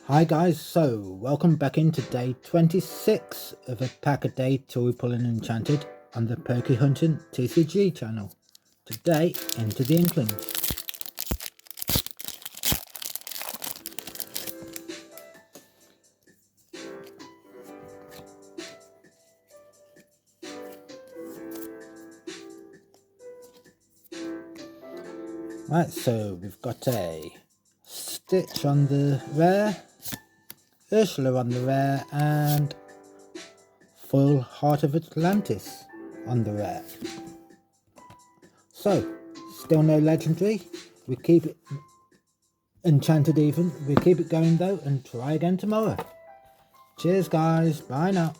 Hi guys, so welcome back into day 26 of a pack a day till we pull an Enchanted on the Perky Hunting TCG channel. Today, into the Inklands. Right, so we've got a Stitch on the rare, Ursula on the rare, and Full Heart of Atlantis on the rare. So, still no legendary. We keep it Enchanted even. We keep it going though and try again tomorrow. Cheers guys, bye now.